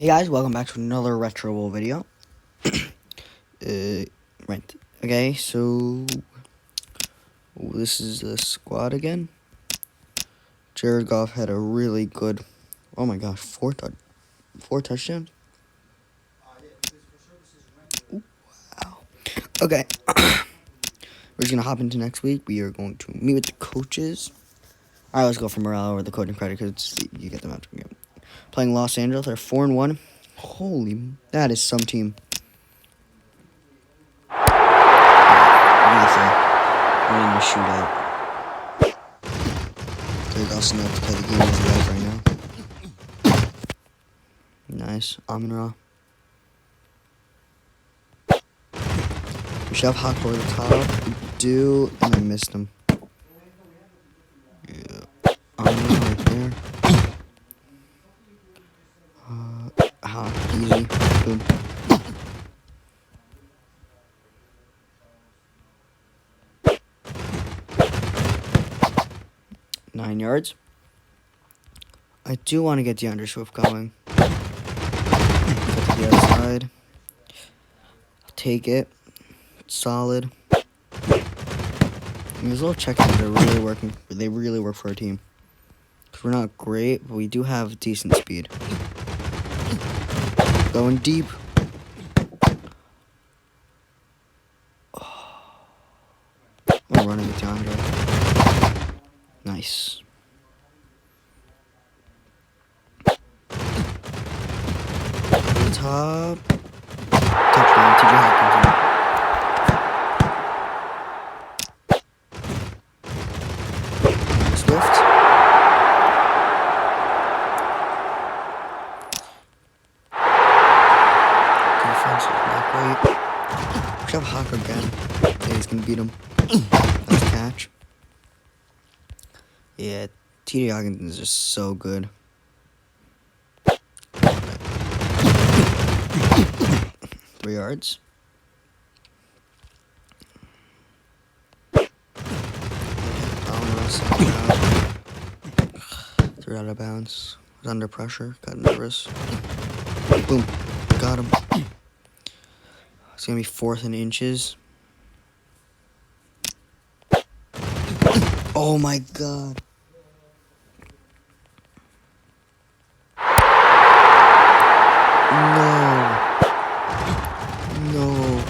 Hey guys, welcome back to another retro bowl video. Right. Okay, so this is the squad again. Jared Goff had a really good, oh my gosh, four touchdowns. Wow. Okay, we're just gonna hop into next week. We are going to meet with the coaches. All right, let's go for morale over the coaching credit because you get them out. Playing Los Angeles, they're 4-1. Holy, that is some team. We're in a shootout. Jared Goff's enough to play the game of his life right now. Nice, Amon-Ra. We should have Hawk over the top. We do, and I missed him. Yeah. Right there. Hawk, easy. Boom. Nine yards. I do want to get DeAndre Swift going. Get to the other side. I'll take it. It's solid. And these little check-ins are really working. They really work for our team. Because we're not great, but we do have decent speed. Going deep. I'm running with DeAndre. Nice. Top. Touchdown, TJ Hawkinson. Swift. Defense is not great. We should have Hawk again. Yeah, he's gonna beat him. Nice catch. Yeah, TJ Hawkinson is just so good. 3 yards. Threw out of bounds. Was under pressure. Got nervous. Boom. Got him. It's gonna be 4th and inches. Oh my god. No.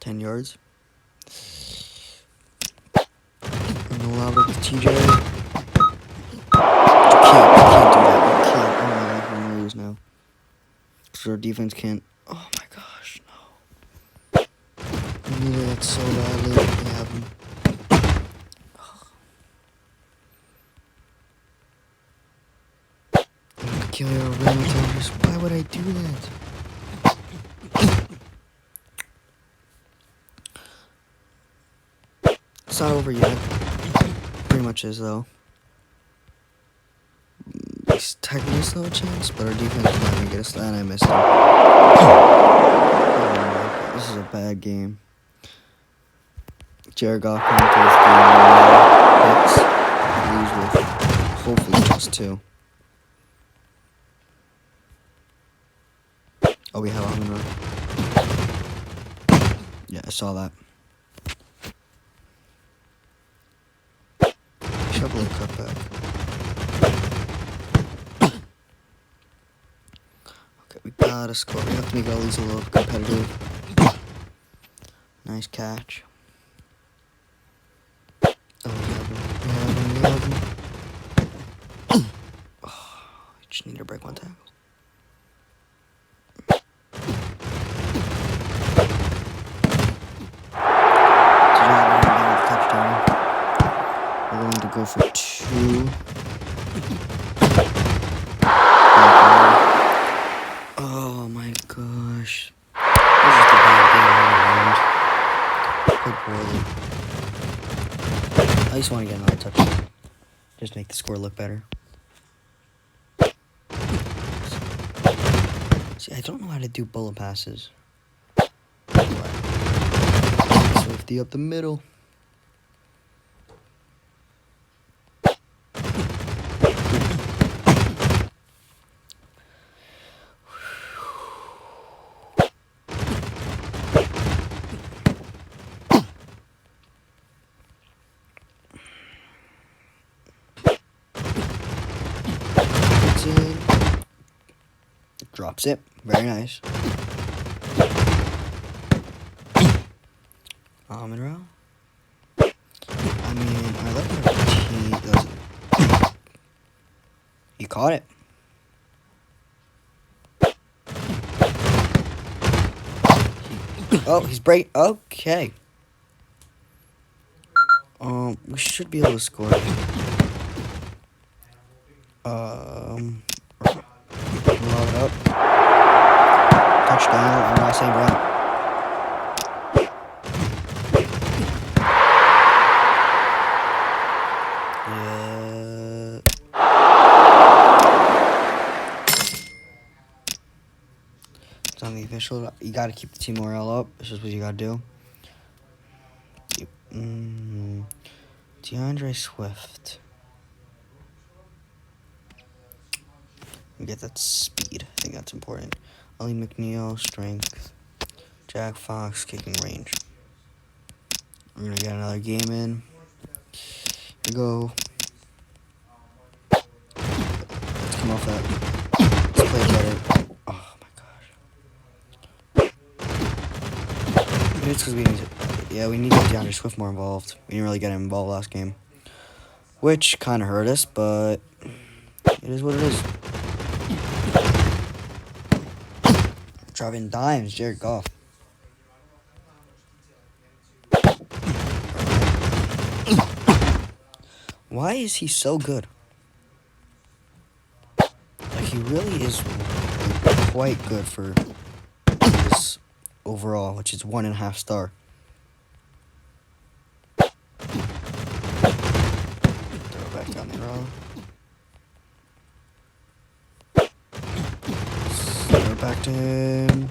10 yards. No louder with TJ. You can't do that. You can't. Oh my god, we're gonna lose now. Because our defense can't. Oh my gosh, no. We needed that so badly. We have him. Kill your relatives. Why would I do that? It's not over yet. Pretty much is, though. It's technically still a chance, but our defense is not going to get us that, and I missed him. Oh my god, this is a bad game. Jared Goff coming to this game. Hits. Lose with hopefully just 2. Oh, we have Amon-Ra. Yeah, I saw that. Shovel cutback. Okay, we gotta score. We have to make all these a little competitive. Nice catch. Oh, we have him. Oh, I just need to break one tackle. We're going to go for 2. Oh my gosh. This is the bad game all around. Good boy. I just want to get another touchdown. Just make the score look better. See, I don't know how to do bullet passes. Swifty up the middle. Drops it. Very nice. Monroe. I mean, I like the he caught it. Oh, he's break. Okay. We should be able to score. Load it up. Touchdown. I'm not saying Brown. It's on the official. You gotta keep the team morale up. This is what you gotta do. DeAndre Swift. Get that speed. I think that's important. Ali McNeil, strength. Jack Fox, kicking range. We're gonna get another game in. Here we go. Let's come off that. Let's play better. Oh my gosh. Maybe it's because we need to. Yeah, we need to get DeAndre Swift more involved. We didn't really get him involved last game, which kind of hurt us, but it is what it is. Dropping dimes, Jared Goff. Why is he so good? Like, he really is quite good for his overall, which is 1.5 star. Throw it back down the row. Throw it back to him.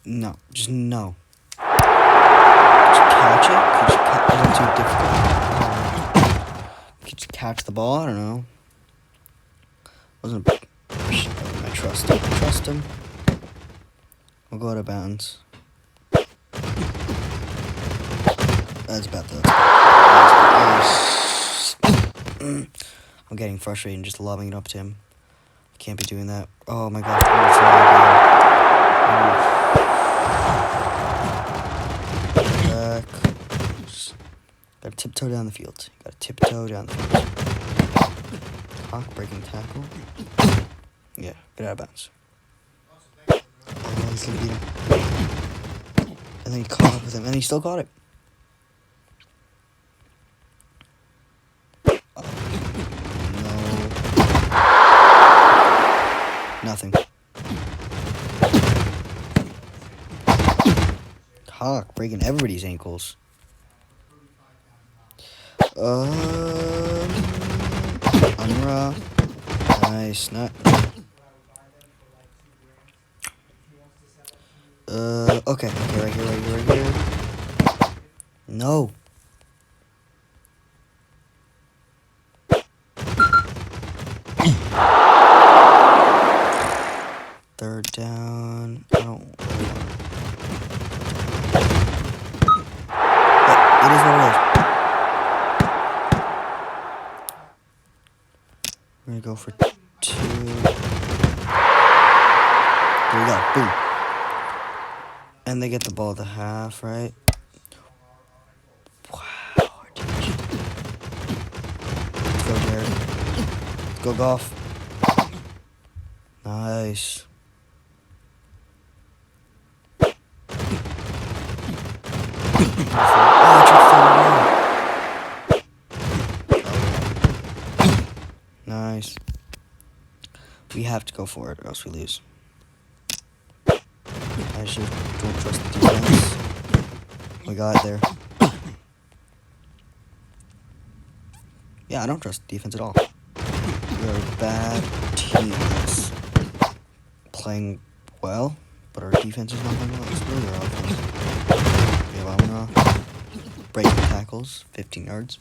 No, just no. Catch it? Is it too difficult? Could you catch the ball? I don't know. I trust him. Trust him. We'll go out of bounds. That's about that. I'm getting frustrated and just lobbing it up to him. I can't be doing that. Oh my gosh. Gotta tiptoe down the field. Gotta tiptoe down the field. Clock breaking tackle. Yeah, get out of bounds. Oh, he's gonna beat him. And then he caught up with him, and he still caught it. Oh, no. Nothing. Hawk breaking everybody's ankles. Unra. Nice. Not. Okay. Right here. No. Third down. I don't really want it is what it is. We're gonna go for 2. There we go. Boom. And they get the ball at the half, right? Wow. Let's go, Jared. Let's go, Goff. Nice. Nice. We have to go for it or else we lose. I just don't trust the defense. We got it there. Yeah, I don't trust the defense at all. We're a bad team that's playing well. but our defense is not going well. It's really our offense. We have Amara breaking tackles, 15 yards.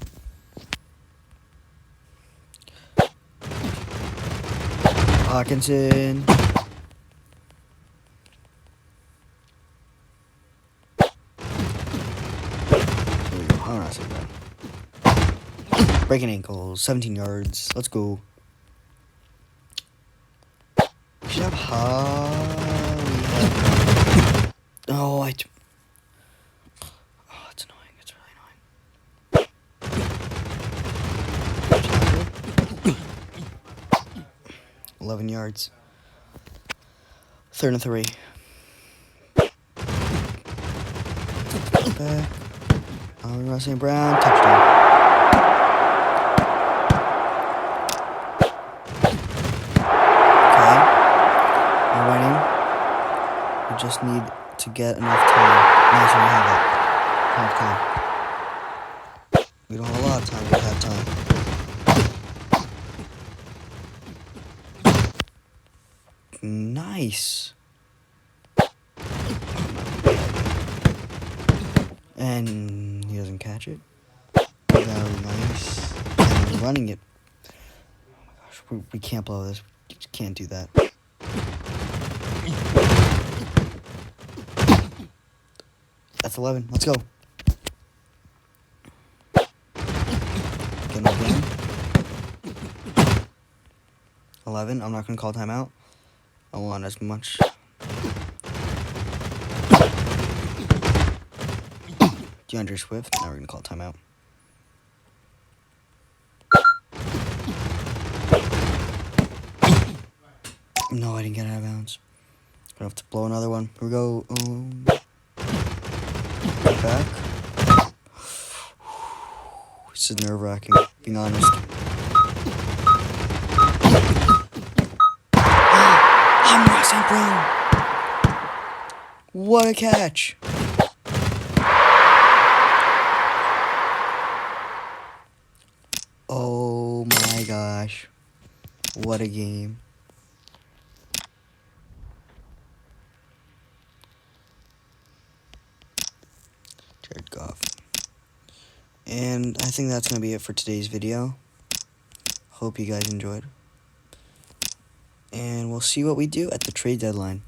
Hawkinson. There we go. I'm not saying that. Breaking ankles, 17 yards. Let's go. We should have Oh, it's annoying. It's really annoying. 11 yards. 3rd and 3. Back. Russell Brown, touchdown. Okay. We're winning. We just need to get enough time. Nice when we have it. Have time. We don't have a lot of time, but we have time. Nice. And he doesn't catch it. Very nice. And we're running it. Oh my gosh, we can't blow this. We just can't do that. That's 11. Let's go. Get another game. 11. I'm not going to call timeout. I want as much. DeAndre Swift. Now we're going to call timeout. No, I didn't get out of bounds. Gonna have to blow another one. Here we go. Back. This is nerve-wracking, being honest. I'm Russell Brown. What a catch. Oh my gosh. What a game. Jared Goff. And I think that's going to be it for today's video. Hope you guys enjoyed. And we'll see what we do at the trade deadline.